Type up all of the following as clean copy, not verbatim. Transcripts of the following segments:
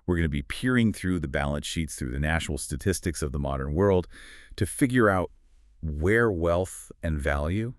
We're going to be peering through the balance sheets, through the national statistics of the modern world to figure out where wealth and value,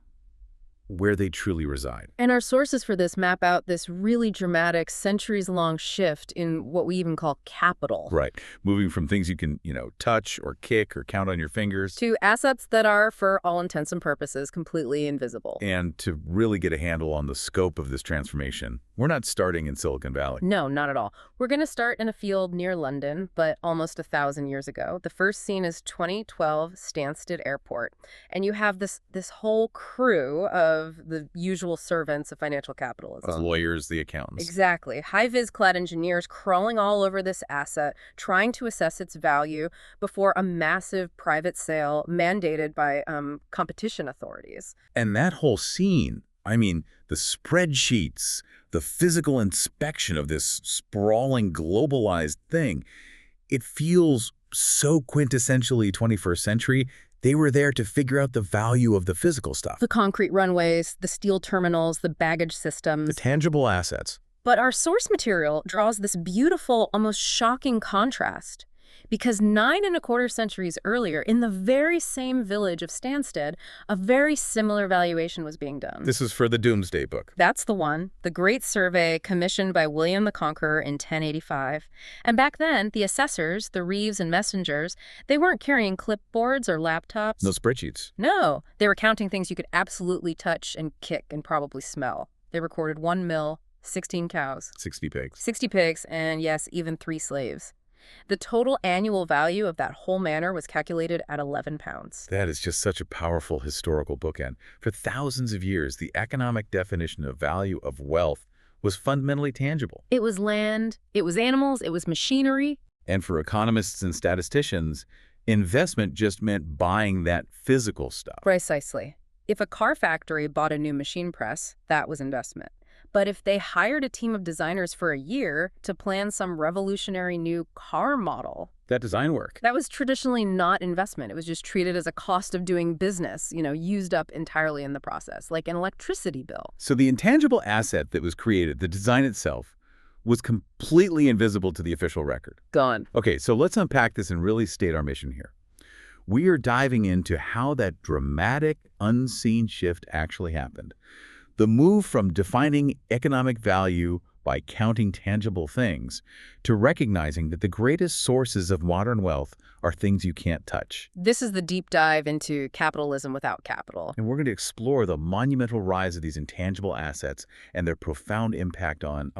where they truly reside. And our sources for this map out this really dramatic, centuries-long shift in what we even call capital. Right. Moving from things you can, touch or kick or count on your fingers. To assets that are, for all intents and purposes, completely invisible. And to really get a handle on the scope of this transformation, we're not starting in Silicon Valley. No, not at all. We're going to start in a field near London, but almost 1,000 years ago. The first scene is 2012 Stansted Airport. And you have this whole crew of the usual servants of financial capitalism. The lawyers, the accountants. Exactly. High-vis clad engineers crawling all over this asset, trying to assess its value before a massive private sale mandated by competition authorities. And that whole scene, the spreadsheets, the physical inspection of this sprawling, globalized thing, it feels so quintessentially 21st century. They were there to figure out the value of the physical stuff. The concrete runways, the steel terminals, the baggage systems. The tangible assets. But our source material draws this beautiful, almost shocking contrast. Because 9¼ centuries earlier, in the very same village of Stansted, a very similar valuation was being done. This is for the Doomsday Book. That's the one, the Great Survey commissioned by William the Conqueror in 1085. And back then, the assessors, the reeves and messengers, they weren't carrying clipboards or laptops. No spreadsheets. No, they were counting things you could absolutely touch and kick and probably smell. They recorded 1 mill, 16 cows. 60 pigs. 60 pigs, and yes, even 3 slaves. The total annual value of that whole manor was calculated at 11 pounds. That is just such a powerful historical bookend. For thousands of years, the economic definition of value of wealth was fundamentally tangible. It was land, it was animals, it was machinery. And for economists and statisticians, investment just meant buying that physical stuff. Precisely. If a car factory bought a new machine press, that was investment. But if they hired a team of designers for a year to plan some revolutionary new car model, that design work, that was traditionally not investment. It was just treated as a cost of doing business, used up entirely in the process, like an electricity bill. So the intangible asset that was created, the design itself, was completely invisible to the official record. Gone. Okay, so let's unpack this and really state our mission here. We are diving into how that dramatic, unseen shift actually happened. The move from defining economic value by counting tangible things to recognizing that the greatest sources of modern wealth are things you can't touch. This is the deep dive into capitalism without capital. And we're going to explore the monumental rise of these intangible assets and their profound impact on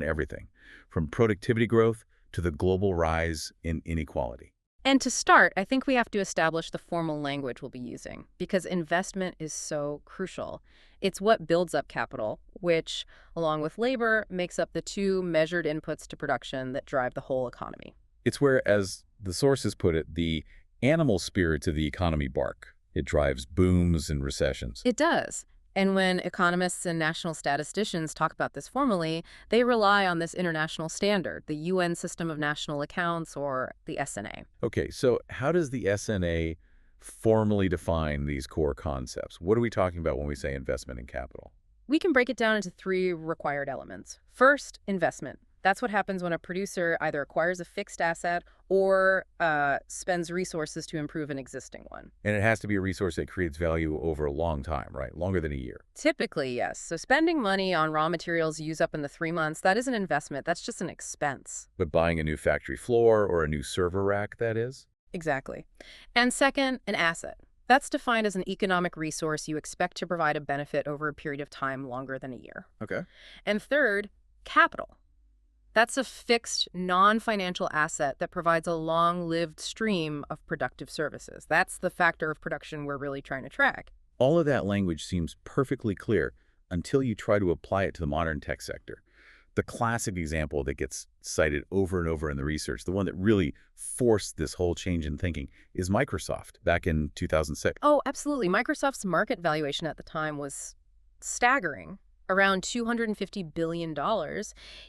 everything, from productivity growth to the global rise in inequality. And to start, I think we have to establish the formal language we'll be using, because investment is so crucial. It's what builds up capital, which, along with labor, makes up the 2 measured inputs to production that drive the whole economy. It's where, as the sources put it, the animal spirits of the economy bark. It drives booms and recessions. It does. And when economists and national statisticians talk about this formally, they rely on this international standard, the UN System of National Accounts, or the SNA. Okay, so how does the SNA formally define these core concepts? What are we talking about when we say investment in capital? We can break it down into 3 required elements. First, investment. That's what happens when a producer either acquires a fixed asset or spends resources to improve an existing one. And it has to be a resource that creates value over a long time, right? Longer than a year. Typically, yes. So spending money on raw materials used up in the 3 months, that is an investment. That's just an expense. But buying a new factory floor or a new server rack, that is? Exactly. And second, an asset. That's defined as an economic resource you expect to provide a benefit over a period of time longer than a year. Okay. And third, capital. That's a fixed, non-financial asset that provides a long-lived stream of productive services. That's the factor of production we're really trying to track. All of that language seems perfectly clear until you try to apply it to the modern tech sector. The classic example that gets cited over and over in the research, the one that really forced this whole change in thinking, is Microsoft back in 2006. Oh, absolutely. Microsoft's market valuation at the time was staggering. Around $250 billion.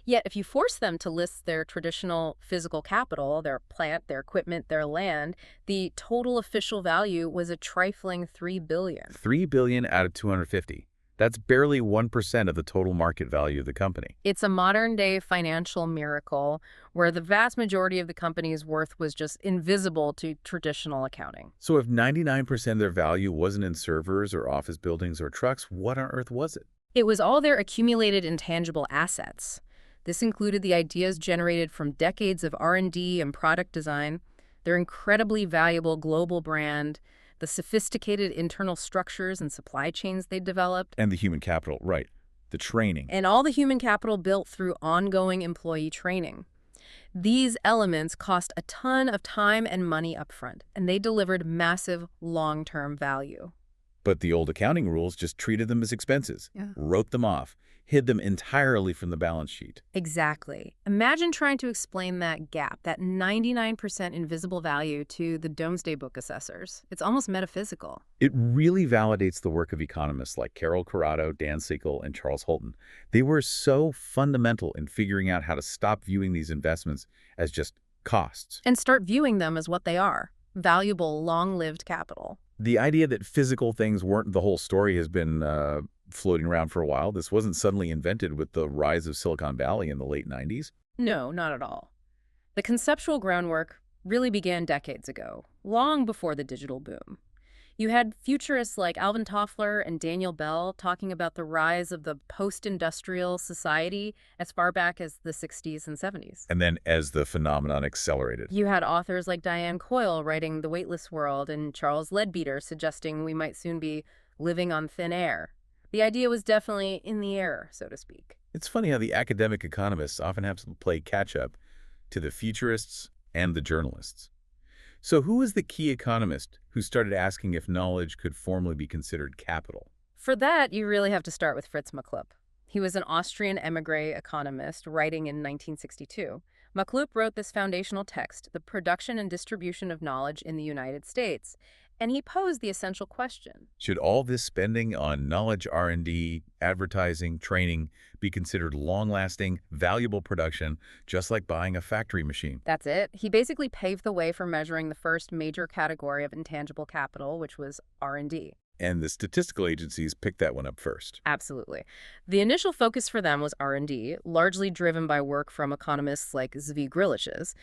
Yet if you force them to list their traditional physical capital, their plant, their equipment, their land, the total official value was a trifling $3 billion. $3 billion out of 250. That's barely 1% of the total market value of the company. It's a modern-day financial miracle where the vast majority of the company's worth was just invisible to traditional accounting. So if 99% of their value wasn't in servers or office buildings or trucks, what on earth was it? It was all their accumulated intangible assets. This included the ideas generated from decades of R&D and product design, their incredibly valuable global brand, the sophisticated internal structures and supply chains they developed, And the human capital, right. The training. and all the human capital built through ongoing employee training. These elements cost a ton of time and money upfront, and they delivered massive long-term value. But the old accounting rules just treated them as expenses, Yeah. wrote them off, hid them entirely from the balance sheet. Exactly. Imagine trying to explain that gap, that 99% invisible value to the Domesday Book assessors. It's almost metaphysical. It really validates the work of economists like Carol Corrado, Dan Siegel, and Charles Holton. They were so fundamental in figuring out how to stop viewing these investments as just costs. And start viewing them as what they are, valuable, long-lived capital. The idea that physical things weren't the whole story has been floating around for a while. This wasn't suddenly invented with the rise of Silicon Valley in the late 90s. No, not at all. The conceptual groundwork really began decades ago, long before the digital boom. You had futurists like Alvin Toffler and Daniel Bell talking about the rise of the post-industrial society as far back as the 60s and 70s. And then as the phenomenon accelerated. You had authors like Diane Coyle writing The Weightless World and Charles Leadbeater suggesting we might soon be living on thin air. The idea was definitely in the air, so to speak. It's funny how the academic economists often have to play catch-up to the futurists and the journalists. So who was the key economist who started asking if knowledge could formally be considered capital? For that, you really have to start with Fritz Machlup. He was an Austrian émigré economist writing in 1962. Machlup wrote this foundational text, The Production and Distribution of Knowledge in the United States, and he posed the essential question. Should all this spending on knowledge R&D, advertising, training be considered long-lasting, valuable production, just like buying a factory machine? That's it. He basically paved the way for measuring the first major category of intangible capital, which was R&D. And the statistical agencies picked that one up first. Absolutely. The initial focus for them was R&D, largely driven by work from economists like Zvi Grilich's.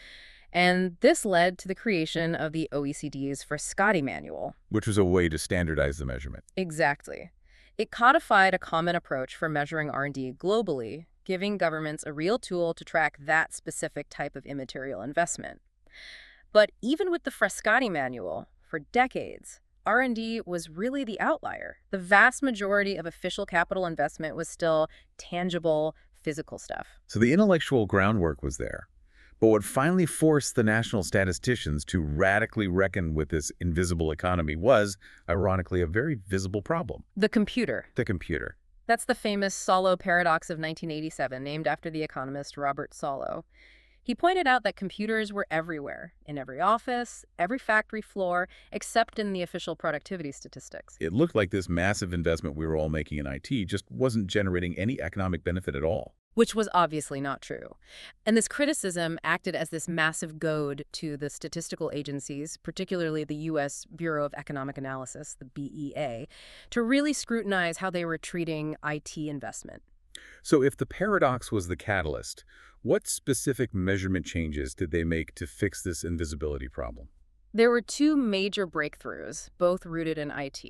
And this led to the creation of the OECD's Frascati Manual. Which was a way to standardize the measurement. Exactly. It codified a common approach for measuring R&D globally, giving governments a real tool to track that specific type of immaterial investment. But even with the Frascati Manual, for decades, R&D was really the outlier. The vast majority of official capital investment was still tangible, physical stuff. So the intellectual groundwork was there. But what finally forced the national statisticians to radically reckon with this invisible economy was, ironically, a very visible problem. The computer. The computer. That's the famous Solow paradox of 1987, named after the economist Robert Solow. He pointed out that computers were everywhere, in every office, every factory floor, except in the official productivity statistics. It looked like this massive investment we were all making in IT just wasn't generating any economic benefit at all. Which was obviously not true. And this criticism acted as this massive goad to the statistical agencies, particularly the U.S. Bureau of Economic Analysis, the BEA, to really scrutinize how they were treating IT investment. So if the paradox was the catalyst, what specific measurement changes did they make to fix this invisibility problem? There were two major breakthroughs, both rooted in IT.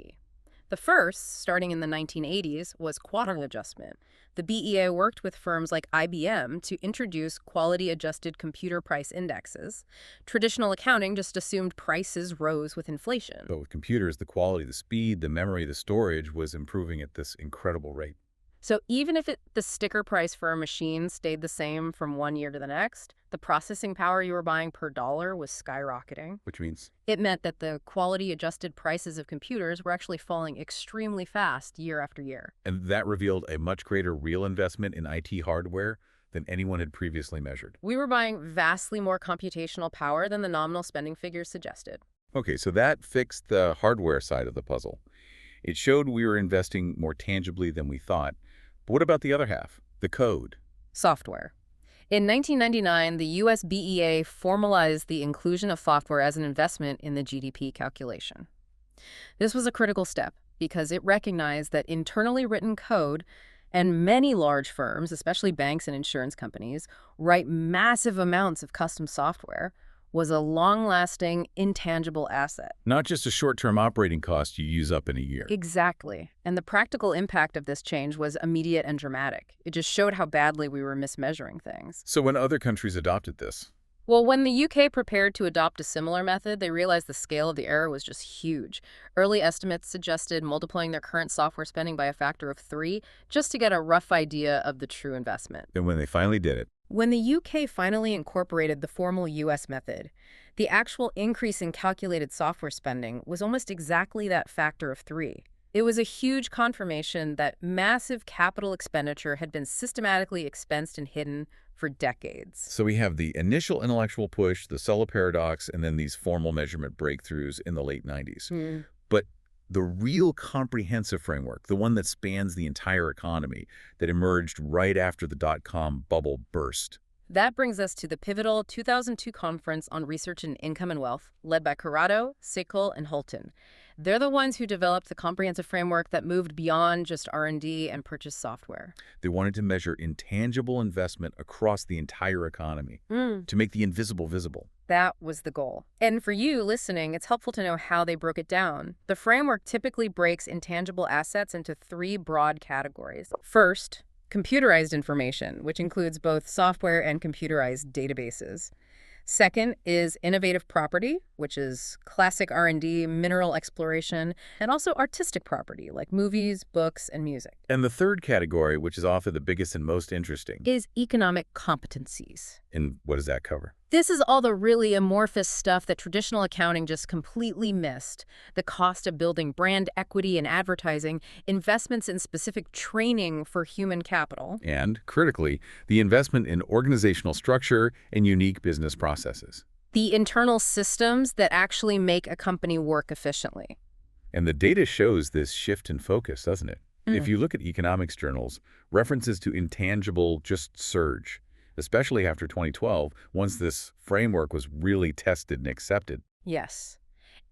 The first, starting in the 1980s, was quadrant adjustment. The BEA worked with firms like IBM to introduce quality-adjusted computer price indexes. Traditional accounting just assumed prices rose with inflation. But with computers, the quality, the speed, the memory, the storage was improving at this incredible rate. So even if the sticker price for a machine stayed the same from one year to the next, the processing power you were buying per dollar was skyrocketing. Which means? It meant that the quality-adjusted prices of computers were actually falling extremely fast year after year. And that revealed a much greater real investment in IT hardware than anyone had previously measured. We were buying vastly more computational power than the nominal spending figures suggested. Okay, so that fixed the hardware side of the puzzle. It showed we were investing more tangibly than we thought. But what about the other half, the code? Software. In 1999, the US BEA formalized the inclusion of software as an investment in the GDP calculation. This was a critical step. because it recognized that internally written code and many large firms, especially banks and insurance companies, write massive amounts of custom software was a long-lasting, intangible asset. Not just a short-term operating cost you use up in a year. Exactly. And the practical impact of this change was immediate and dramatic. It just showed how badly we were mismeasuring things. So when other countries adopted this, Well, when the UK prepared to adopt a similar method, they realized the scale of the error was just huge. Early estimates suggested multiplying their current software spending by a factor of 3 just to get a rough idea of the true investment. then when they finally did it, When the UK finally incorporated the formal US method, the actual increase in calculated software spending was almost exactly that factor of 3. It was a huge confirmation that massive capital expenditure had been systematically expensed and hidden for decades. so we have the initial intellectual push, the Sella paradox, and then these formal measurement breakthroughs in the late 90s. But the real comprehensive framework, the one that spans the entire economy, that emerged right after the dot-com bubble burst. That brings us to the pivotal 2002 Conference on Research in Income and Wealth, led by Corrado, Sickle, and Holton. They're the ones who developed the comprehensive framework that moved beyond just R&D and purchase software. They wanted to measure intangible investment across the entire economy, to make the invisible visible. That was the goal. And for you listening, it's helpful to know how they broke it down. The framework typically breaks intangible assets into 3 broad categories. First, computerized information, which includes both software and computerized databases. Second is innovative property, which is classic R&D, mineral exploration, and also artistic property like movies, books, and music. And the third category, which is often the biggest and most interesting, Is economic competencies. and what does that cover? This is all the really amorphous stuff that traditional accounting just completely missed. The cost of building brand equity and advertising, investments in specific training for human capital. And, critically, the investment in organizational structure and unique business processes. The internal systems that actually make a company work efficiently. And the data shows this shift in focus, doesn't it? If you look at economics journals, references to intangible just surge, especially after 2012, once this framework was really tested and accepted. Yes.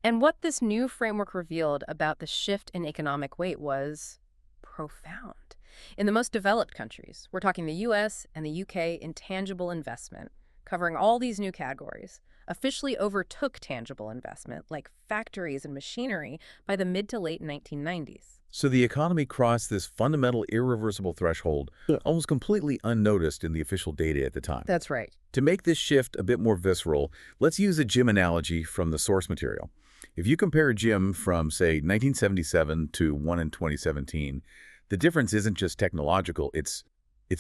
And what this new framework revealed about the shift in economic weight was profound. In the most developed countries, we're talking the US and the UK, intangible investment, covering all these new categories, officially overtook tangible investment, like factories and machinery, by the mid to late 1990s. So the economy crossed this fundamental irreversible threshold almost completely unnoticed in the official data at the time. That's right. To make this shift a bit more visceral, let's use a gym analogy from the source material. If you compare a gym from, say, 1977 to one in 2017, the difference isn't just technological, it's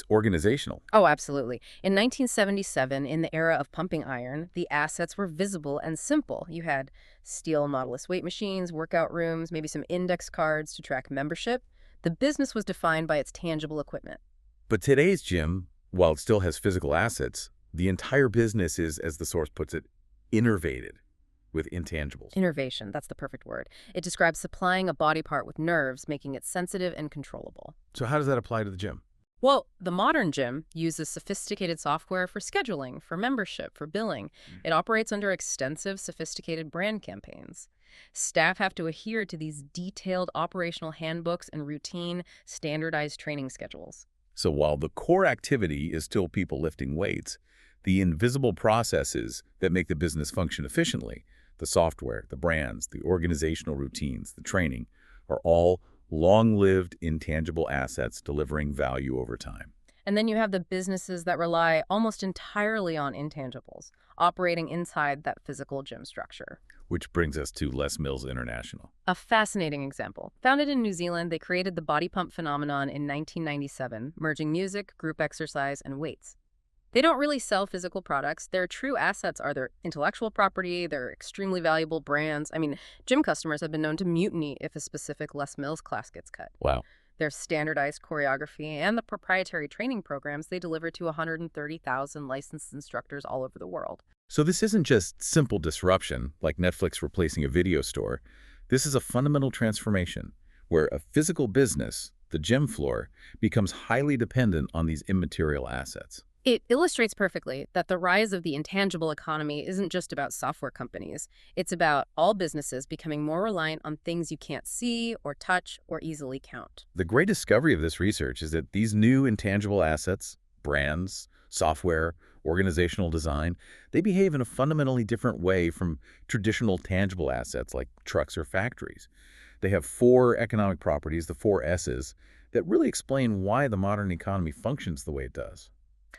organizational. Oh, absolutely. In 1977, in the era of pumping iron, the assets were visible and simple. You had steel Nautilus weight machines, workout rooms, maybe some index cards to track membership. The business was defined by its tangible equipment. But today's gym, while it still has physical assets, the entire business is, as the source puts it, innervated with intangibles. Innervation, that's the perfect word. It describes supplying a body part with nerves, making it sensitive and controllable. So how does that apply to the gym? Well, the modern gym uses sophisticated software for scheduling, for membership, for billing. It operates under extensive, sophisticated brand campaigns. Staff have to adhere to these detailed operational handbooks and routine, standardized training schedules. So while the core activity is still people lifting weights, the invisible processes that make the business function efficiently, the software, the brands, the organizational routines, the training, are all long-lived, intangible assets delivering value over time. And then you have the businesses that rely almost entirely on intangibles, operating inside that physical gym structure. Which brings us to Les Mills International. A fascinating example. Founded in New Zealand, they created the body pump phenomenon in 1997, merging music, group exercise, and weights. They don't really sell physical products. Their true assets are their intellectual property, their extremely valuable brands. I mean, gym customers have been known to mutiny if a specific Les Mills class gets cut. Wow. Their standardized choreography and the proprietary training programs they deliver to 130,000 licensed instructors all over the world. So this isn't just simple disruption, like Netflix replacing a video store. This is a fundamental transformation, where a physical business, the gym floor, becomes highly dependent on these immaterial assets. It illustrates perfectly that the rise of the intangible economy isn't just about software companies. It's about all businesses becoming more reliant on things you can't see or touch or easily count. The great discovery of this research is that these new intangible assets, brands, software, organizational design, they behave in a fundamentally different way from traditional tangible assets like trucks or factories. They have four economic properties, the four S's, that really explain why the modern economy functions the way it does.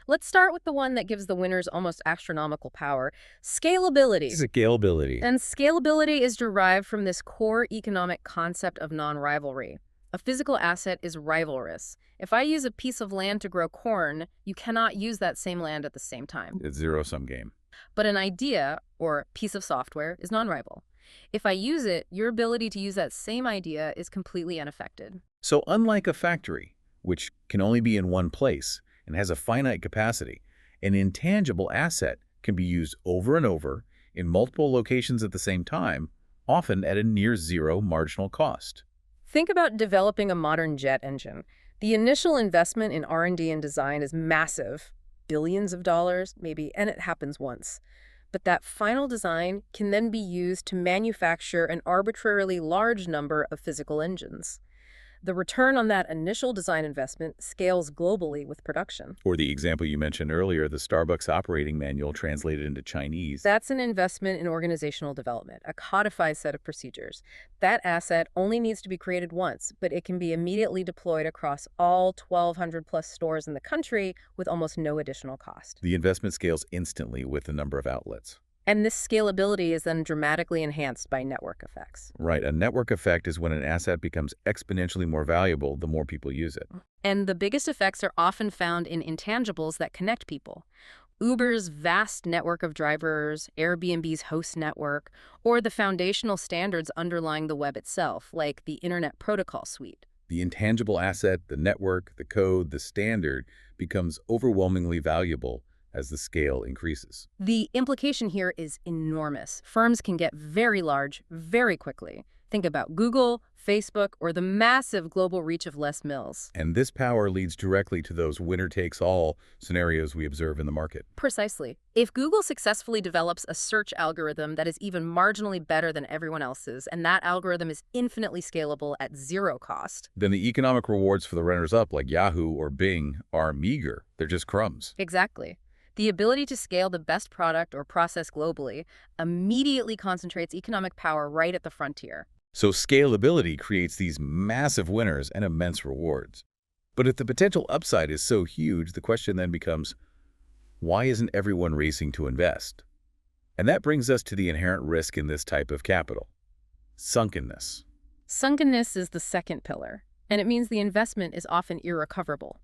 Let's start with the one that gives the winners almost astronomical power, scalability. Scalability. And scalability is derived from this core economic concept of non-rivalry. A physical asset is rivalrous. If I use a piece of land to grow corn, you cannot use that same land at the same time. It's a zero-sum game. But an idea, or piece of software, is non-rival. If I use it, your ability to use that same idea is completely unaffected. So unlike a factory, which can only be in one place and has a finite capacity, an intangible asset can be used over and over in multiple locations at the same time, often at a near zero marginal cost. Think about developing a modern jet engine. The initial investment in R&D and design is massive, billions of dollars, maybe, and it happens once. But that final design can then be used to manufacture an arbitrarily large number of physical engines. The return on that initial design investment scales globally with production. Or the example you mentioned earlier, the Starbucks operating manual translated into Chinese. That's an investment in organizational development, a codified set of procedures. That asset only needs to be created once, but it can be immediately deployed across all 1,200 plus stores in the country with almost no additional cost. The investment scales instantly with the number of outlets. And this scalability is then dramatically enhanced by network effects. Right. A network effect is when an asset becomes exponentially more valuable the more people use it. And the biggest effects are often found in intangibles that connect people. Uber's vast network of drivers, Airbnb's host network, or the foundational standards underlying the web itself, like the Internet Protocol Suite. The intangible asset, the network, the code, the standard becomes overwhelmingly valuable as the scale increases. The implication here is enormous. Firms can get very large very quickly. Think about Google, Facebook, or the massive global reach of Les Mills. And this power leads directly to those winner-takes-all scenarios we observe in the market. Precisely. If Google successfully develops a search algorithm that is even marginally better than everyone else's, and that algorithm is infinitely scalable at zero cost, then the economic rewards for the runners-up like Yahoo or Bing are meager. They're just crumbs. Exactly. The ability to scale the best product or process globally immediately concentrates economic power right at the frontier. So scalability creates these massive winners and immense rewards. But if the potential upside is so huge, the question then becomes, why isn't everyone racing to invest? And that brings us to the inherent risk in this type of capital: sunkenness. Sunkenness is the second pillar, and it means the investment is often irrecoverable.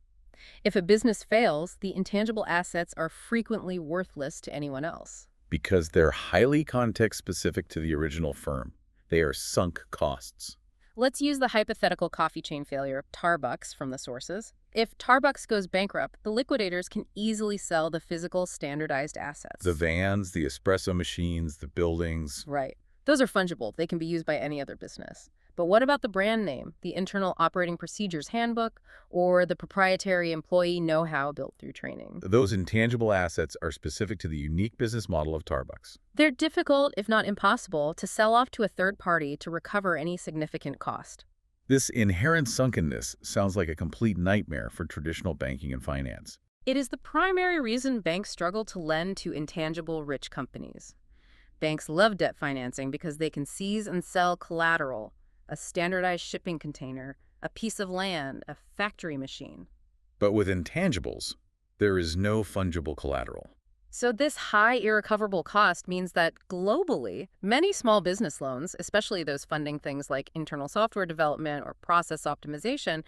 If a business fails, the intangible assets are frequently worthless to anyone else. Because they're highly context-specific to the original firm. They are sunk costs. Let's use the hypothetical coffee chain failure of Starbucks from the sources. If Starbucks goes bankrupt, the liquidators can easily sell the physical standardized assets. The vans, the espresso machines, the buildings. Right. Those are fungible. They can be used by any other business. But what about the brand name, the internal operating procedures handbook, or the proprietary employee know-how built through training? Those intangible assets are specific to the unique business model of Starbucks. They're difficult, if not impossible, to sell off to a third party to recover any significant cost. This inherent sunkenness sounds like a complete nightmare for traditional banking and finance. It is the primary reason banks struggle to lend to intangible rich companies. Banks love debt financing because they can seize and sell collateral, a standardized shipping container, a piece of land, a factory machine. But with intangibles, there is no fungible collateral. So this high irrecoverable cost means that globally, many small business loans, especially those funding things like internal software development or process optimization,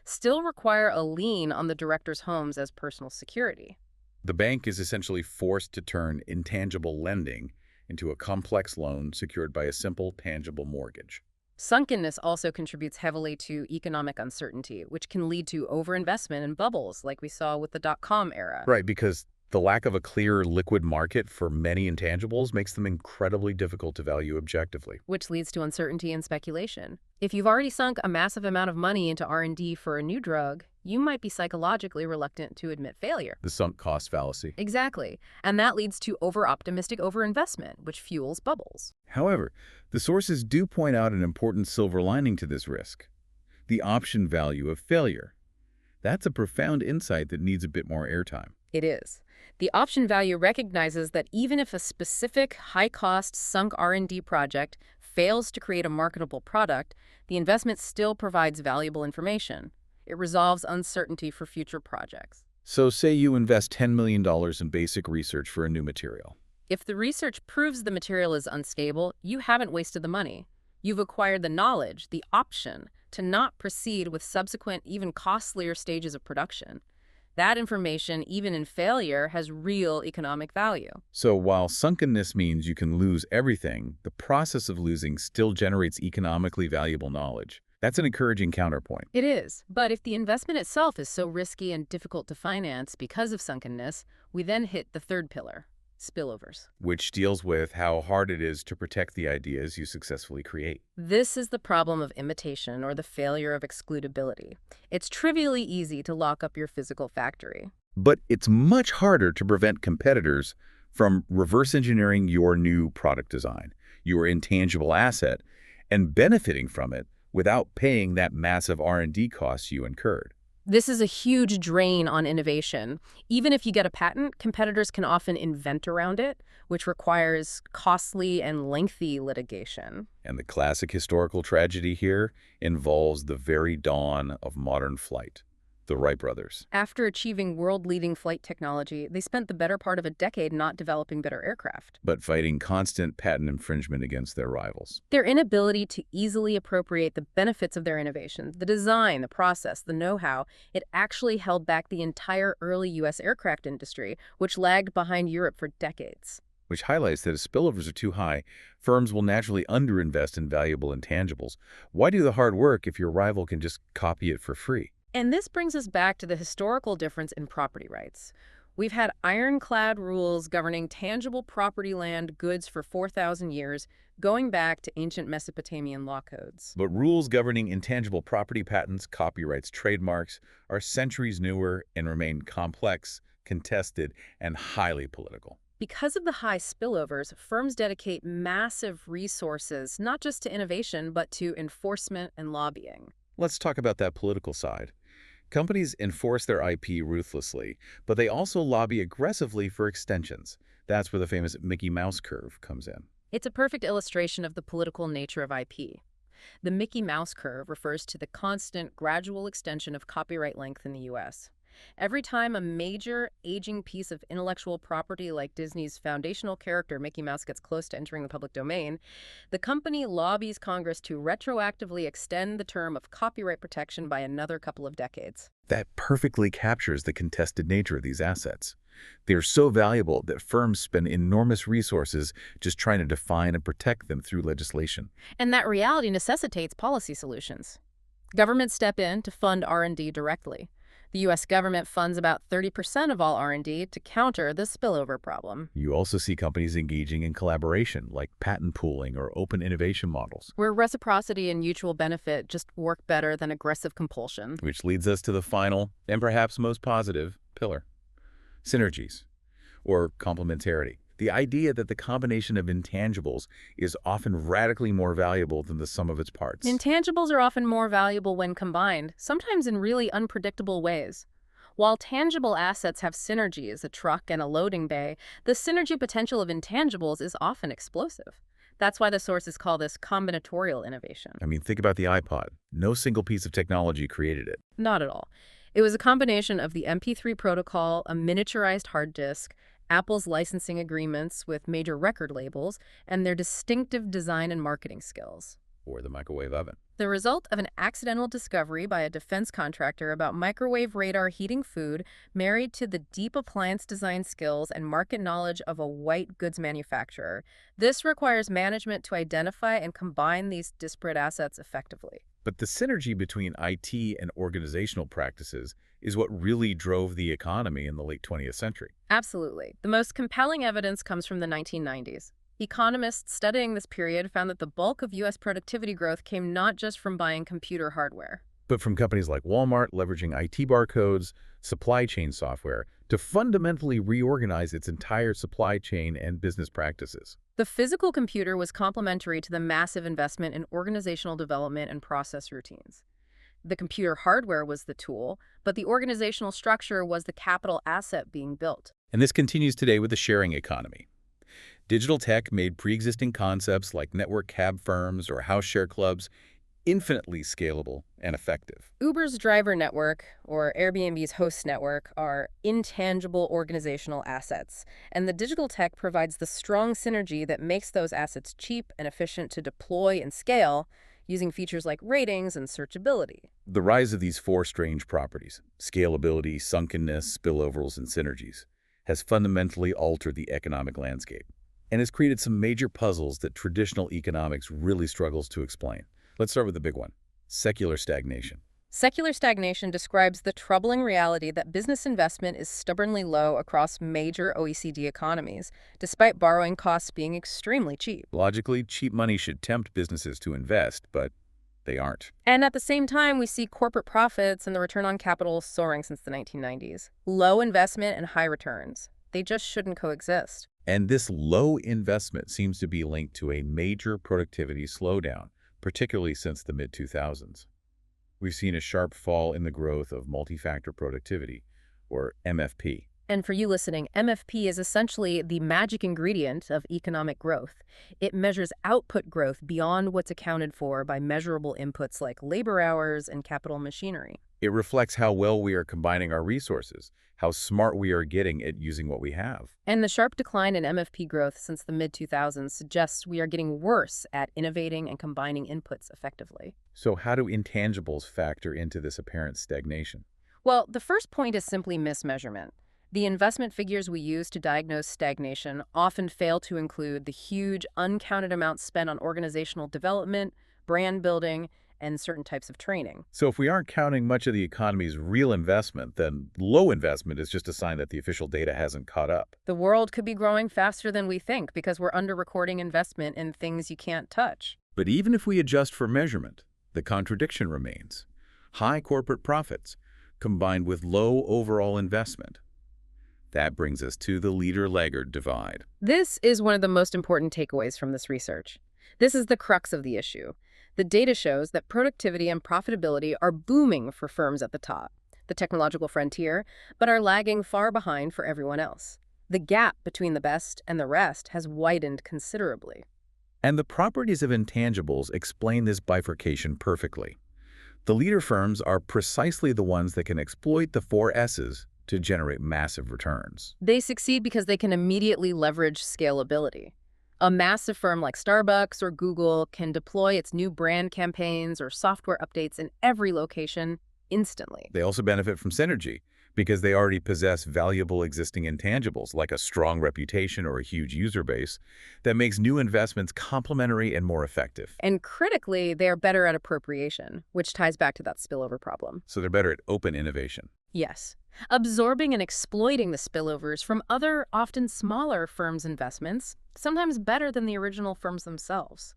still require a lien on the directors' homes as personal security. The bank is essentially forced to turn intangible lending into a complex loan secured by a simple, tangible mortgage. Sunkenness also contributes heavily to economic uncertainty, which can lead to overinvestment and bubbles like we saw with the dot-com era. Right, because The lack of a clear liquid market for many intangibles makes them incredibly difficult to value objectively. Which leads to uncertainty and speculation. If you've already sunk a massive amount of money into R&D for a new drug, you might be psychologically reluctant to admit failure. The sunk cost fallacy. Exactly. And that leads to over-optimistic overinvestment, which fuels bubbles. However, the sources do point out an important silver lining to this risk: the option value of failure. That's a profound insight that needs a bit more airtime. It is. The option value recognizes that even if a specific high-cost sunk R&D project fails to create a marketable product, the investment still provides valuable information. It resolves uncertainty for future projects. So say you invest $10 million in basic research for a new material. If the research proves the material is unstable, you haven't wasted the money. You've acquired the knowledge, the option, to not proceed with subsequent, even costlier stages of production. That information, even in failure, has real economic value. So while sunkenness means you can lose everything, the process of losing still generates economically valuable knowledge. That's an encouraging counterpoint. It is. But if the investment itself is so risky and difficult to finance because of sunkenness, we then hit the third pillar: spillovers. Which deals with how hard it is to protect the ideas you successfully create. This is the problem of imitation, or the failure of excludability. It's trivially easy to lock up your physical factory. But it's much harder to prevent competitors from reverse engineering your new product design, your intangible asset, and benefiting from it without paying that massive R&D costs you incurred. This is a huge drain on innovation. Even if you get a patent, competitors can often invent around it, which requires costly and lengthy litigation. And the classic historical tragedy here involves the very dawn of modern flight, the Wright brothers. After achieving world-leading flight technology, they spent the better part of a decade not developing better aircraft. But fighting constant patent infringement against their rivals. Their inability to easily appropriate the benefits of their innovations, the design, the process, the know-how, it actually held back the entire early U.S. aircraft industry, which lagged behind Europe for decades. Which highlights that if spillovers are too high, firms will naturally underinvest in valuable intangibles. Why do the hard work if your rival can just copy it for free? And this brings us back to the historical difference in property rights. We've had ironclad rules governing tangible property land goods for 4,000 years, going back to ancient Mesopotamian law codes. But rules governing intangible property patents, copyrights, trademarks are centuries newer and remain complex, contested, and highly political. Because of the high spillovers, firms dedicate massive resources not just to innovation, but to enforcement and lobbying. Let's talk about that political side. Companies enforce their IP ruthlessly, but they also lobby aggressively for extensions. That's where the famous Mickey Mouse curve comes in. It's a perfect illustration of the political nature of IP. The Mickey Mouse curve refers to the constant, gradual extension of copyright length in the U.S. Every time a major, aging piece of intellectual property like Disney's foundational character Mickey Mouse gets close to entering the public domain, the company lobbies Congress to retroactively extend the term of copyright protection by another couple of decades. That perfectly captures the contested nature of these assets. They're so valuable that firms spend enormous resources just trying to define and protect them through legislation. And that reality necessitates policy solutions. Governments step in to fund R&D directly. The U.S. government funds about 30% of all R&D to counter the spillover problem. You also see companies engaging in collaboration, like patent pooling or open innovation models. Where reciprocity and mutual benefit just work better than aggressive compulsion. Which leads us to the final, and perhaps most positive, pillar: synergies, or complementarity. The idea that the combination of intangibles is often radically more valuable than the sum of its parts. Intangibles are often more valuable when combined, sometimes in really unpredictable ways. While tangible assets have synergies, a truck and a loading bay, the synergy potential of intangibles is often explosive. That's why the sources call this combinatorial innovation. I mean, think about the iPod. No single piece of technology created it. Not at all. It was a combination of the MP3 protocol, a miniaturized hard disk, Apple's licensing agreements with major record labels, and their distinctive design and marketing skills. Or the microwave oven. The result of an accidental discovery by a defense contractor about microwave radar heating food, married to the deep appliance design skills and market knowledge of a white goods manufacturer. This requires management to identify and combine these disparate assets effectively. But the synergy between IT and organizational practices is what really drove the economy in the late 20th century. Absolutely. The most compelling evidence comes from the 1990s. Economists studying this period found that the bulk of U.S. productivity growth came not just from buying computer hardware. But from companies like Walmart leveraging IT barcodes, supply chain software, to fundamentally reorganize its entire supply chain and business practices. The physical computer was complementary to the massive investment in organizational development and process routines. The computer hardware was the tool, but the organizational structure was the capital asset being built. And this continues today with the sharing economy. Digital tech made pre-existing concepts like network cab firms or house share clubs infinitely scalable and effective. Uber's driver network, or Airbnb's host network, are intangible organizational assets, and the digital tech provides the strong synergy that makes those assets cheap and efficient to deploy and scale, using features like ratings and searchability. The rise of these four strange properties, scalability, sunkenness, spillovers, and synergies, has fundamentally altered the economic landscape and has created some major puzzles that traditional economics really struggles to explain. Let's start with the big one, secular stagnation. Secular stagnation describes the troubling reality that business investment is stubbornly low across major OECD economies, despite borrowing costs being extremely cheap. Logically, cheap money should tempt businesses to invest, but they aren't. And at the same time, we see corporate profits and the return on capital soaring since the 1990s. Low investment and high returns. They just shouldn't coexist. And this low investment seems to be linked to a major productivity slowdown, particularly since the mid-2000s. We've seen a sharp fall in the growth of multi-factor productivity, or MFP. And for you listening, MFP is essentially the magic ingredient of economic growth. It measures output growth beyond what's accounted for by measurable inputs like labor hours and capital machinery. It reflects how well we are combining our resources, how smart we are getting at using what we have. And the sharp decline in MFP growth since the mid-2000s suggests we are getting worse at innovating and combining inputs effectively. So how do intangibles factor into this apparent stagnation? Well, the first point is simply mismeasurement. The investment figures we use to diagnose stagnation often fail to include the huge, uncounted amounts spent on organizational development, brand building, and certain types of training. So if we aren't counting much of the economy's real investment, then low investment is just a sign that the official data hasn't caught up. The world could be growing faster than we think because we're under-recording investment in things you can't touch. But even if we adjust for measurement, the contradiction remains. High corporate profits combined with low overall investment. That brings us to the leader-laggard divide. This is one of the most important takeaways from this research. This is the crux of the issue. The data shows that productivity and profitability are booming for firms at the top, the technological frontier, but are lagging far behind for everyone else. The gap between the best and the rest has widened considerably. And the properties of intangibles explain this bifurcation perfectly. The leader firms are precisely the ones that can exploit the 4 S's to generate massive returns. They succeed because they can immediately leverage scalability. A massive firm like Starbucks or Google can deploy its new brand campaigns or software updates in every location instantly. They also benefit from synergy because they already possess valuable existing intangibles like a strong reputation or a huge user base that makes new investments complementary and more effective. And critically, they are better at appropriation, which ties back to that spillover problem. So they're better at open innovation. Yes. Absorbing and exploiting the spillovers from other, often smaller firms' investments, sometimes better than the original firms themselves.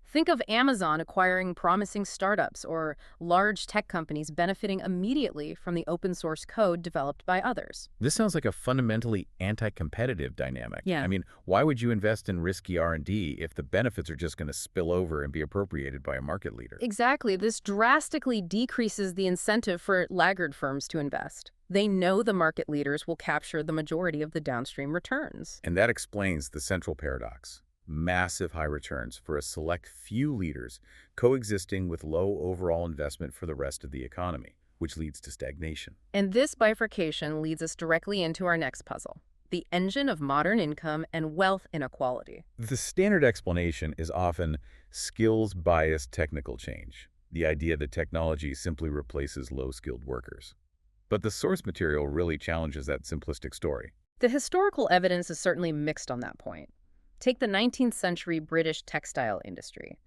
Think of Amazon acquiring promising startups or large tech companies benefiting immediately from the open source code developed by others. This sounds like a fundamentally anti-competitive dynamic. Yeah. I mean, why would you invest in risky R&D if the benefits are just going to spill over and be appropriated by a market leader? Exactly. This drastically decreases the incentive for laggard firms to invest. They know the market leaders will capture the majority of the downstream returns. And that explains the central paradox. Massive high returns for a select few leaders coexisting with low overall investment for the rest of the economy, which leads to stagnation. And this bifurcation leads us directly into our next puzzle, the engine of modern income and wealth inequality. The standard explanation is often skills-biased technical change, the idea that technology simply replaces low-skilled workers. But the source material really challenges that simplistic story. The historical evidence is certainly mixed on that point. Take the 19th century British textile industry.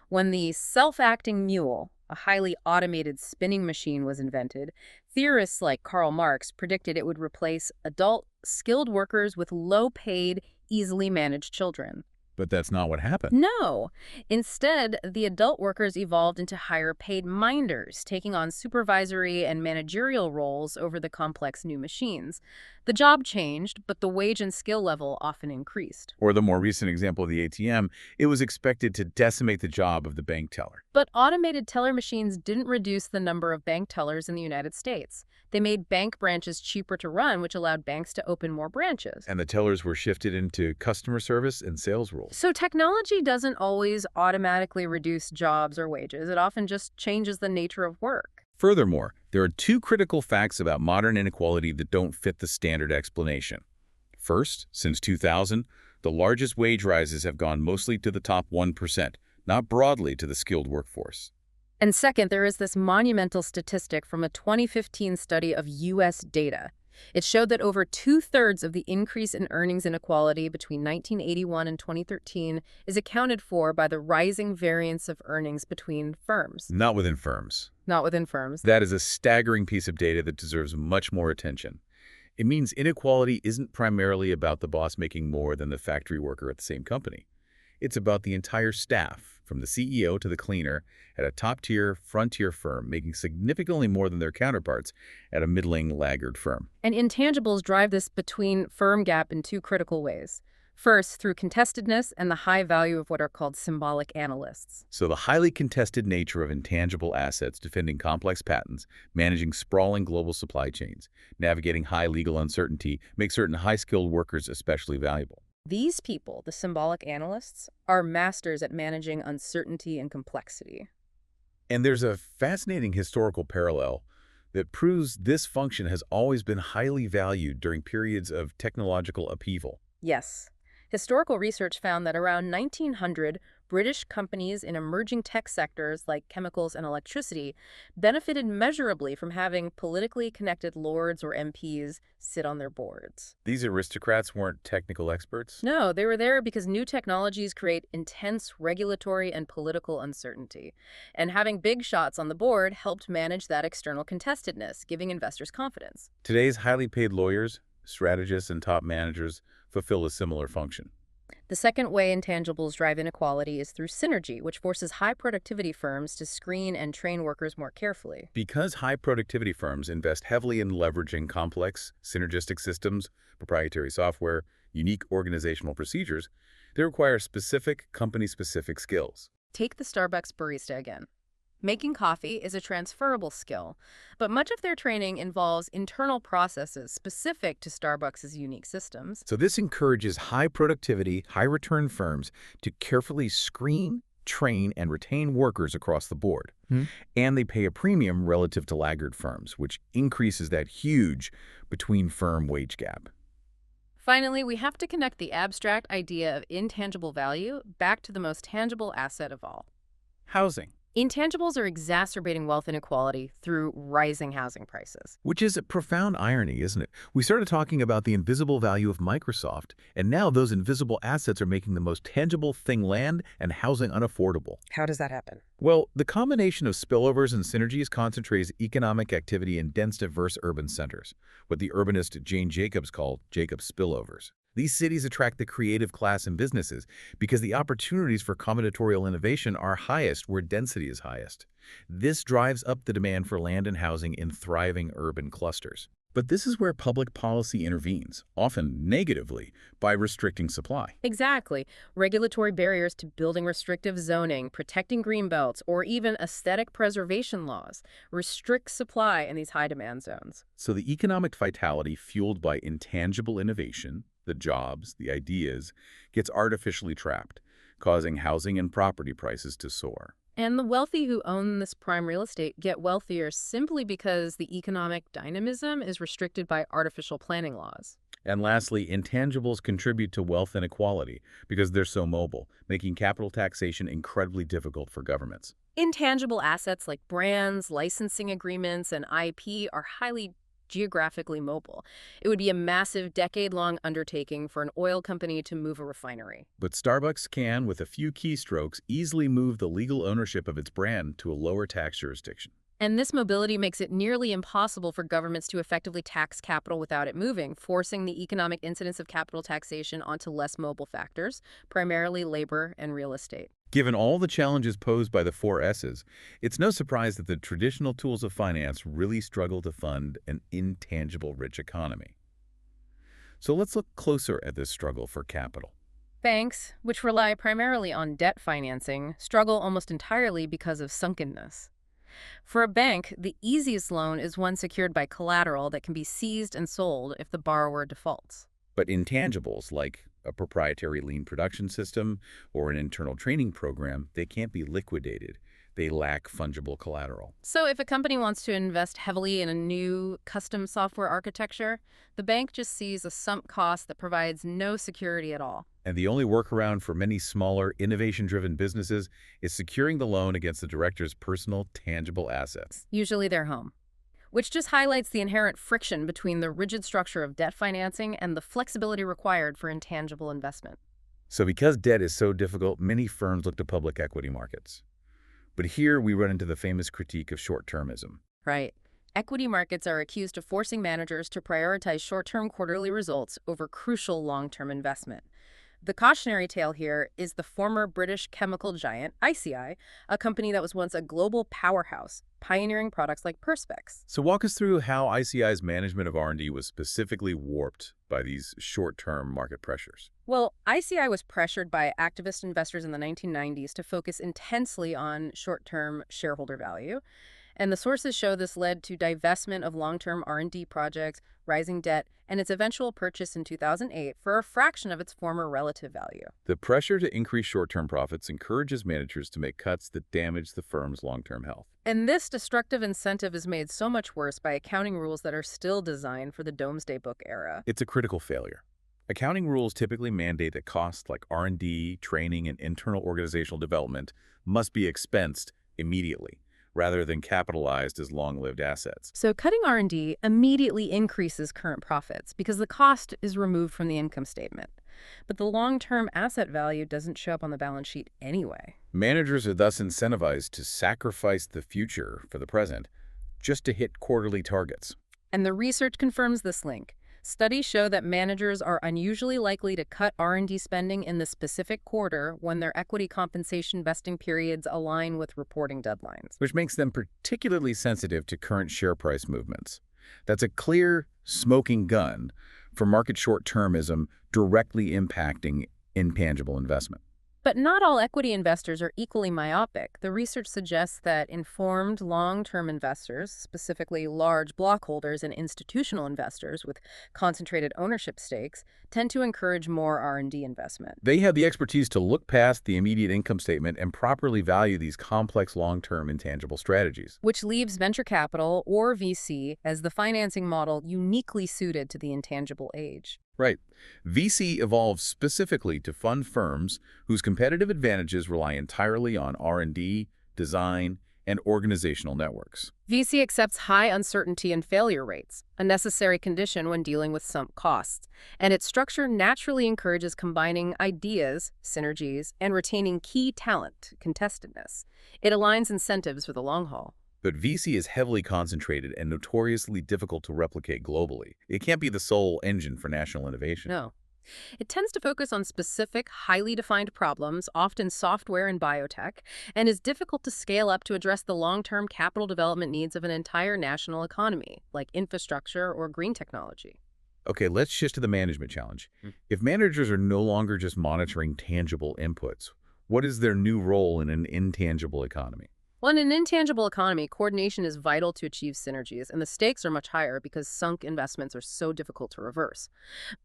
When the self-acting mule, a highly automated spinning machine, was invented, theorists like Karl Marx predicted it would replace adult, skilled workers with low-paid, easily managed children. But that's not what happened. No. Instead, the adult workers evolved into higher-paid minders, taking on supervisory and managerial roles over the complex new machines. The job changed, but the wage and skill level often increased. Or the more recent example of the ATM, it was expected to decimate the job of the bank teller. But automated teller machines didn't reduce the number of bank tellers in the United States. They made bank branches cheaper to run, which allowed banks to open more branches. And the tellers were shifted into customer service and sales roles. So technology doesn't always automatically reduce jobs or wages. It often just changes the nature of work. Furthermore, there are two critical facts about modern inequality that don't fit the standard explanation. First, since 2000, the largest wage rises have gone mostly to the top 1%, not broadly to the skilled workforce. And second, there is this monumental statistic from a 2015 study of U.S. data. It showed that over 2/3 of the increase in earnings inequality between 1981 and 2013 is accounted for by the rising variance of earnings between firms. Not within firms. Not within firms. That is a staggering piece of data that deserves much more attention. It means inequality isn't primarily about the boss making more than the factory worker at the same company. It's about the entire staff, from the CEO to the cleaner, at a top-tier, frontier firm making significantly more than their counterparts at a middling laggard firm. And intangibles drive this between-firm gap in two critical ways. First, through contestedness and the high value of what are called symbolic analysts. So the highly contested nature of intangible assets, defending complex patents, managing sprawling global supply chains, navigating high legal uncertainty, makes certain high-skilled workers especially valuable. These people, the symbolic analysts, are masters at managing uncertainty and complexity. And there's a fascinating historical parallel that proves this function has always been highly valued during periods of technological upheaval. Yes. Historical research found that around 1900, British companies in emerging tech sectors like chemicals and electricity benefited measurably from having politically connected lords or MPs sit on their boards. These aristocrats weren't technical experts? No, they were there because new technologies create intense regulatory and political uncertainty. And having big shots on the board helped manage that external contestedness, giving investors confidence. Today's highly paid lawyers, strategists, and top managers fulfill a similar function. The second way intangibles drive inequality is through synergy, which forces high-productivity firms to screen and train workers more carefully. Because high-productivity firms invest heavily in leveraging complex, synergistic systems, proprietary software, unique organizational procedures, they require specific, company-specific skills. Take the Starbucks barista again. Making coffee is a transferable skill, but much of their training involves internal processes specific to Starbucks' unique systems. So this encourages high-productivity, high-return firms to carefully screen, train, and retain workers across the board. And they pay a premium relative to laggard firms, which increases that huge between-firm wage gap. Finally, we have to connect the abstract idea of intangible value back to the most tangible asset of all: Housing. Intangibles are exacerbating wealth inequality through rising housing prices. Which is a profound irony, isn't it? We started talking about the invisible value of Microsoft, and now those invisible assets are making the most tangible thing, land and housing, unaffordable. How does that happen? Well, the combination of spillovers and synergies concentrates economic activity in dense, diverse urban centers, what the urbanist Jane Jacobs called Jacobs spillovers. These cities attract the creative class and businesses because the opportunities for combinatorial innovation are highest where density is highest. This drives up the demand for land and housing in thriving urban clusters. But this is where public policy intervenes, often negatively, by restricting supply. Exactly. Regulatory barriers to building, restrictive zoning, protecting greenbelts, or even aesthetic preservation laws restrict supply in these high-demand zones. So the economic vitality fueled by intangible innovation, the jobs, the ideas, gets artificially trapped, causing housing and property prices to soar. And the wealthy who own this prime real estate get wealthier simply because the economic dynamism is restricted by artificial planning laws. And lastly, intangibles contribute to wealth inequality because they're so mobile, making capital taxation incredibly difficult for governments. Intangible assets like brands, licensing agreements, and IP are highly geographically mobile. It would be a massive decade-long undertaking for an oil company to move a refinery. But Starbucks can, with a few keystrokes, easily move the legal ownership of its brand to a lower tax jurisdiction. And this mobility makes it nearly impossible for governments to effectively tax capital without it moving, forcing the economic incidence of capital taxation onto less mobile factors, primarily labor and real estate. Given all the challenges posed by the four S's, it's no surprise that the traditional tools of finance really struggle to fund an intangible-rich economy. So let's look closer at this struggle for capital. Banks, which rely primarily on debt financing, struggle almost entirely because of sunkenness. For a bank, the easiest loan is one secured by collateral that can be seized and sold if the borrower defaults. But intangibles, like a proprietary lean production system or an internal training program, they can't be liquidated. They lack fungible collateral. So if a company wants to invest heavily in a new custom software architecture, the bank just sees a sunk cost that provides no security at all. And the only workaround for many smaller, innovation-driven businesses is securing the loan against the director's personal, tangible assets. Usually their home. Which just highlights the inherent friction between the rigid structure of debt financing and the flexibility required for intangible investment. So because debt is so difficult, many firms look to public equity markets. But here we run into the famous critique of short-termism. Right. Equity markets are accused of forcing managers to prioritize short-term quarterly results over crucial long-term investment. The cautionary tale here is the former British chemical giant, ICI, a company that was once a global powerhouse, pioneering products like Perspex. So walk us through how ICI's management of R&D was specifically warped by these short-term market pressures. Well, ICI was pressured by activist investors in the 1990s to focus intensely on short-term shareholder value. And the sources show this led to divestment of long-term R&D projects, rising debt, and its eventual purchase in 2008 for a fraction of its former relative value. The pressure to increase short-term profits encourages managers to make cuts that damage the firm's long-term health. And this destructive incentive is made so much worse by accounting rules that are still designed for the Domesday Book era. It's a critical failure. Accounting rules typically mandate that costs like R&D, training, and internal organizational development must be expensed immediately, rather than capitalized as long-lived assets. So cutting R&D immediately increases current profits because the cost is removed from the income statement. But the long-term asset value doesn't show up on the balance sheet anyway. Managers are thus incentivized to sacrifice the future for the present just to hit quarterly targets. And the research confirms this link. Studies show that managers are unusually likely to cut R&D spending in the specific quarter when their equity compensation vesting periods align with reporting deadlines. Which makes them particularly sensitive to current share price movements. That's a clear smoking gun for market short-termism directly impacting intangible investment. But not all equity investors are equally myopic. The research suggests that informed long-term investors, specifically large block holders and institutional investors with concentrated ownership stakes, tend to encourage more R&D investment. They have the expertise to look past the immediate income statement and properly value these complex long-term intangible strategies. Which leaves venture capital, or VC, as the financing model uniquely suited to the intangible age. Right. VC evolved specifically to fund firms whose competitive advantages rely entirely on R&D, design, and organizational networks. VC accepts high uncertainty and failure rates, a necessary condition when dealing with sunk costs, and its structure naturally encourages combining ideas, synergies, and retaining key talent, contestedness. It aligns incentives for the long haul. But VC is heavily concentrated and notoriously difficult to replicate globally. It can't be the sole engine for national innovation. No. It tends to focus on specific, highly defined problems, often software and biotech, and is difficult to scale up to address the long-term capital development needs of an entire national economy, like infrastructure or green technology. Okay, let's shift to the management challenge. If managers are no longer just monitoring tangible inputs, what is their new role in an intangible economy? Well, in an intangible economy, coordination is vital to achieve synergies, and the stakes are much higher because sunk investments are so difficult to reverse.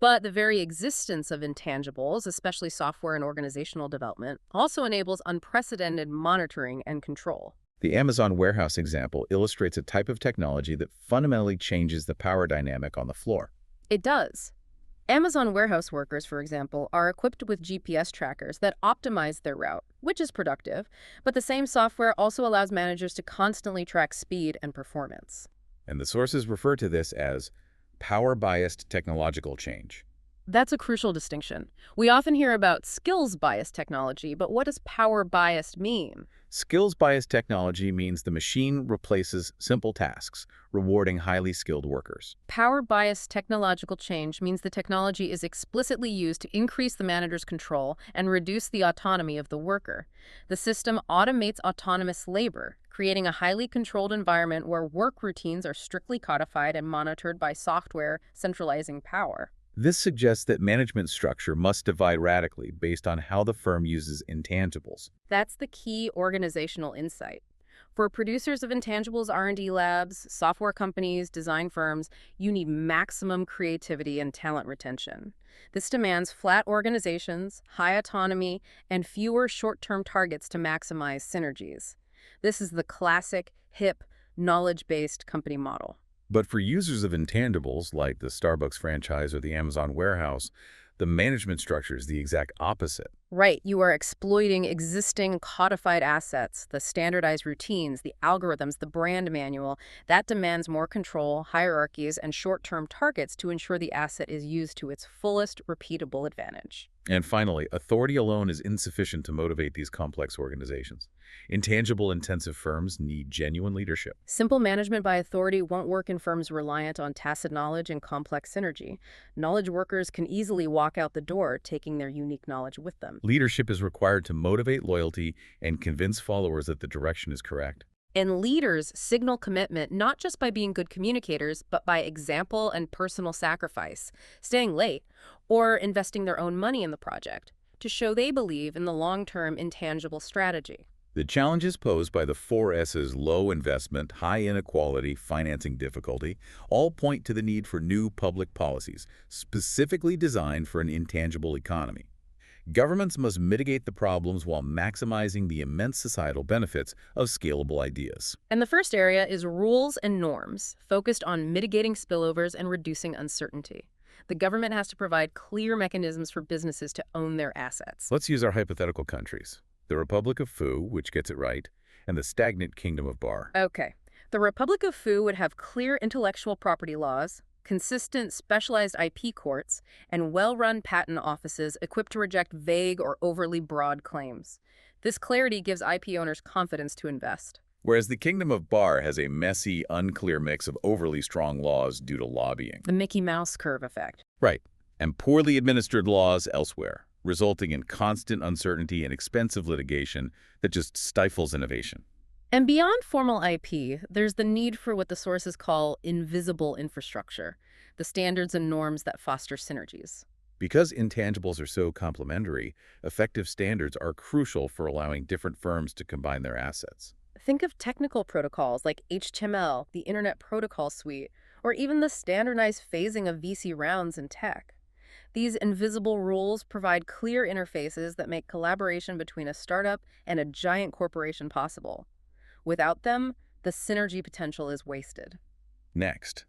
But the very existence of intangibles, especially software and organizational development, also enables unprecedented monitoring and control. The Amazon warehouse example illustrates a type of technology that fundamentally changes the power dynamic on the floor. It does. Amazon warehouse workers, for example, are equipped with GPS trackers that optimize their route, which is productive, but the same software also allows managers to constantly track speed and performance. And the sources refer to this as power-biased technological change. That's a crucial distinction. We often hear about skills-biased technology, but what does power-biased mean? Skills-biased technology means the machine replaces simple tasks, rewarding highly skilled workers. Power-biased technological change means the technology is explicitly used to increase the manager's control and reduce the autonomy of the worker. The system automates autonomous labor, creating a highly controlled environment where work routines are strictly codified and monitored by software, centralizing power. This suggests that management structure must divide radically based on how the firm uses intangibles. That's the key organizational insight. For producers of intangibles R&D labs, software companies, design firms, you need maximum creativity and talent retention. This demands flat organizations, high autonomy, and fewer short-term targets to maximize synergies. This is the classic, hip, knowledge-based company model. But for users of intangibles, like the Starbucks franchise or the Amazon warehouse, the management structure is the exact opposite. Right, you are exploiting existing codified assets, the standardized routines, the algorithms, the brand manual. That demands more control, hierarchies, and short-term targets to ensure the asset is used to its fullest repeatable advantage. And finally, authority alone is insufficient to motivate these complex organizations. Intangible-intensive firms need genuine leadership. Simple management by authority won't work in firms reliant on tacit knowledge and complex synergy. Knowledge workers can easily walk out the door, taking their unique knowledge with them. Leadership is required to motivate loyalty and convince followers that the direction is correct. And leaders signal commitment not just by being good communicators, but by example and personal sacrifice, staying late, or investing their own money in the project to show they believe in the long-term intangible strategy. The challenges posed by the 4S's low investment, high inequality, financing difficulty all point to the need for new public policies specifically designed for an intangible economy. Governments must mitigate the problems while maximizing the immense societal benefits of scalable ideas. And the first area is rules and norms, focused on mitigating spillovers and reducing uncertainty. The government has to provide clear mechanisms for businesses to own their assets. Let's use our hypothetical countries. The Republic of Fu, which gets it right, and the stagnant Kingdom of Bar. Okay. The Republic of Fu would have clear intellectual property laws, consistent specialized IP courts, and well-run patent offices equipped to reject vague or overly broad claims. This clarity gives IP owners confidence to invest. Whereas the Kingdom of Bar has a messy, unclear mix of overly strong laws due to lobbying. The Mickey Mouse curve effect. Right. And poorly administered laws elsewhere, resulting in constant uncertainty and expensive litigation that just stifles innovation. And beyond formal IP, there's the need for what the sources call invisible infrastructure, the standards and norms that foster synergies. Because intangibles are so complementary, effective standards are crucial for allowing different firms to combine their assets. Think of technical protocols like HTML, the Internet Protocol Suite, or even the standardized phasing of VC rounds in tech. These invisible rules provide clear interfaces that make collaboration between a startup and a giant corporation possible. Without them, the synergy potential is wasted. Next,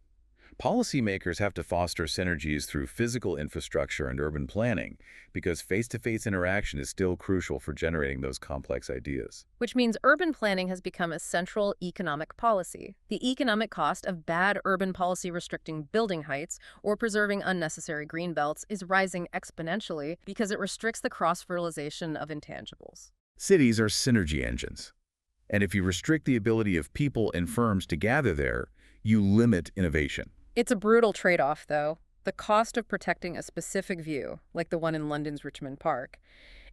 policymakers have to foster synergies through physical infrastructure and urban planning because face-to-face interaction is still crucial for generating those complex ideas. Which means urban planning has become a central economic policy. The economic cost of bad urban policy restricting building heights or preserving unnecessary green belts is rising exponentially because it restricts the cross-fertilization of intangibles. Cities are synergy engines. And if you restrict the ability of people and firms to gather there, you limit innovation. It's a brutal trade-off, though. The cost of protecting a specific view, like the one in London's Richmond Park,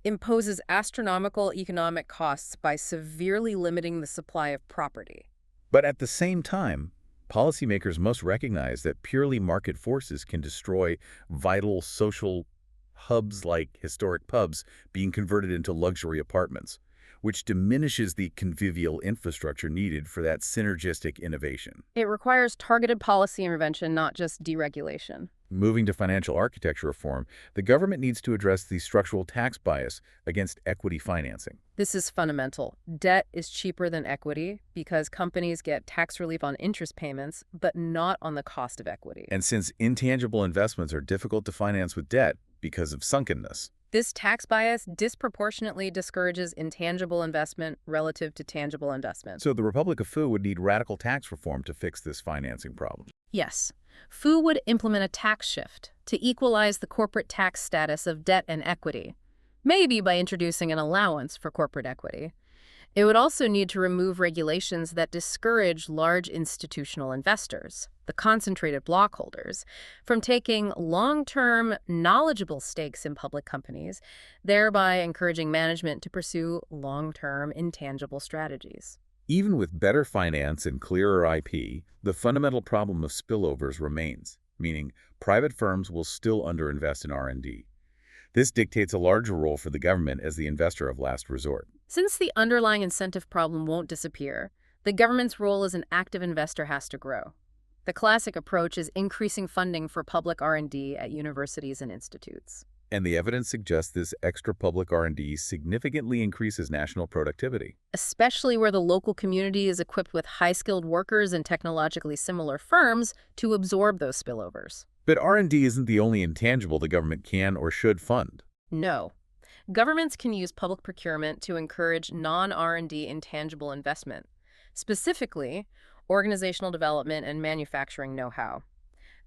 imposes astronomical economic costs by severely limiting the supply of property. But at the same time, policymakers must recognize that purely market forces can destroy vital social hubs like historic pubs being converted into luxury apartments, which diminishes the convivial infrastructure needed for that synergistic innovation. It requires targeted policy intervention, not just deregulation. Moving to financial architecture reform, the government needs to address the structural tax bias against equity financing. This is fundamental. Debt is cheaper than equity because companies get tax relief on interest payments, but not on the cost of equity. And since intangible investments are difficult to finance with debt because of sunkenness, This tax bias disproportionately discourages intangible investment relative to tangible investment. So the Republic of Fu would need radical tax reform to fix this financing problem. Yes, Fu would implement a tax shift to equalize the corporate tax status of debt and equity, maybe by introducing an allowance for corporate equity. It would also need to remove regulations that discourage large institutional investors, the concentrated block holders, from taking long-term, knowledgeable stakes in public companies, thereby encouraging management to pursue long-term, intangible strategies. Even with better finance and clearer IP, the fundamental problem of spillovers remains, meaning private firms will still underinvest in R&D. This dictates a larger role for the government as the investor of last resort. Since the underlying incentive problem won't disappear, the government's role as an active investor has to grow. The classic approach is increasing funding for public R&D at universities and institutes. And the evidence suggests this extra public R&D significantly increases national productivity. Especially where the local community is equipped with high-skilled workers and technologically similar firms to absorb those spillovers. But R&D isn't the only intangible the government can or should fund. No. Governments can use public procurement to encourage non-R&D intangible investment, specifically organizational development and manufacturing know-how.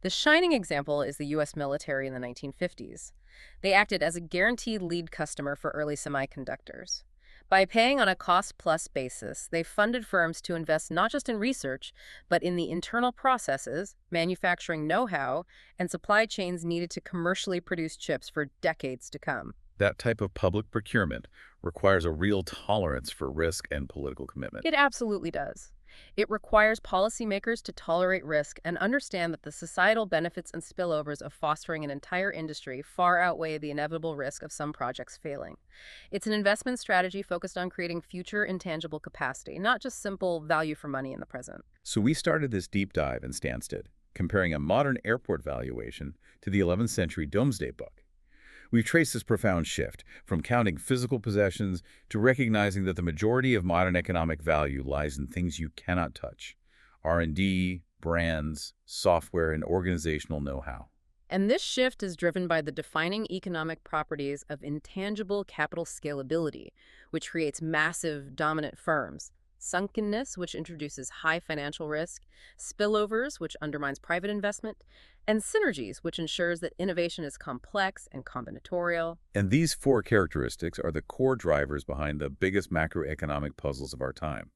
The shining example is the U.S. military in the 1950s. They acted as a guaranteed lead customer for early semiconductors. By paying on a cost-plus basis, they funded firms to invest not just in research, but in the internal processes, manufacturing know-how, and supply chains needed to commercially produce chips for decades to come. That type of public procurement requires a real tolerance for risk and political commitment. It absolutely does. It requires policymakers to tolerate risk and understand that the societal benefits and spillovers of fostering an entire industry far outweigh the inevitable risk of some projects failing. It's an investment strategy focused on creating future intangible capacity, not just simple value for money in the present. So we started this deep dive in Stansted, comparing a modern airport valuation to the 11th century Domesday Book. We've traced this profound shift from counting physical possessions to recognizing that the majority of modern economic value lies in things you cannot touch: R&D, brands, software, and organizational know-how. And this shift is driven by the defining economic properties of intangible capital scalability, which creates massive, dominant firms. Sunkenness, which introduces high financial risk, spillovers, which undermines private investment, and synergies, which ensures that innovation is complex and combinatorial. And these four characteristics are the core drivers behind the biggest macroeconomic puzzles of our time: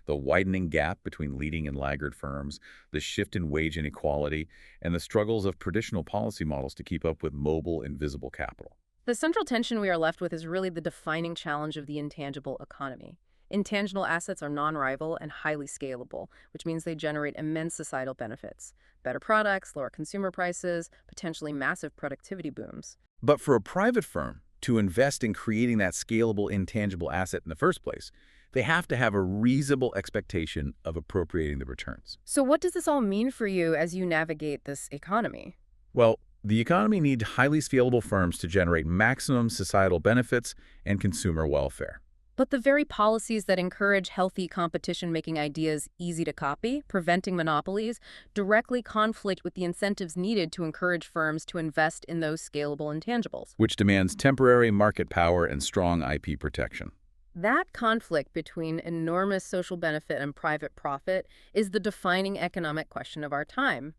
the widening gap between leading and laggard firms, the shift in wage inequality, and the struggles of traditional policy models to keep up with mobile, invisible capital. The central tension we are left with is really the defining challenge of the intangible economy. Intangible assets are non-rival and highly scalable, which means they generate immense societal benefits: better products, lower consumer prices, potentially massive productivity booms. But for a private firm to invest in creating that scalable, intangible asset in the first place, they have to have a reasonable expectation of appropriating the returns. So what does this all mean for you as you navigate this economy? Well, the economy needs highly scalable firms to generate maximum societal benefits and consumer welfare. But the very policies that encourage healthy competition, making ideas easy to copy, preventing monopolies, directly conflict with the incentives needed to encourage firms to invest in those scalable intangibles. Which demands temporary market power and strong IP protection. That conflict between enormous social benefit and private profit is the defining economic question of our time.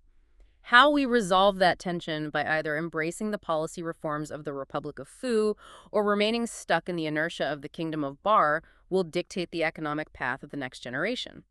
How we resolve that tension by either embracing the policy reforms of the Republic of Fu or remaining stuck in the inertia of the Kingdom of Bar will dictate the economic path of the next generation.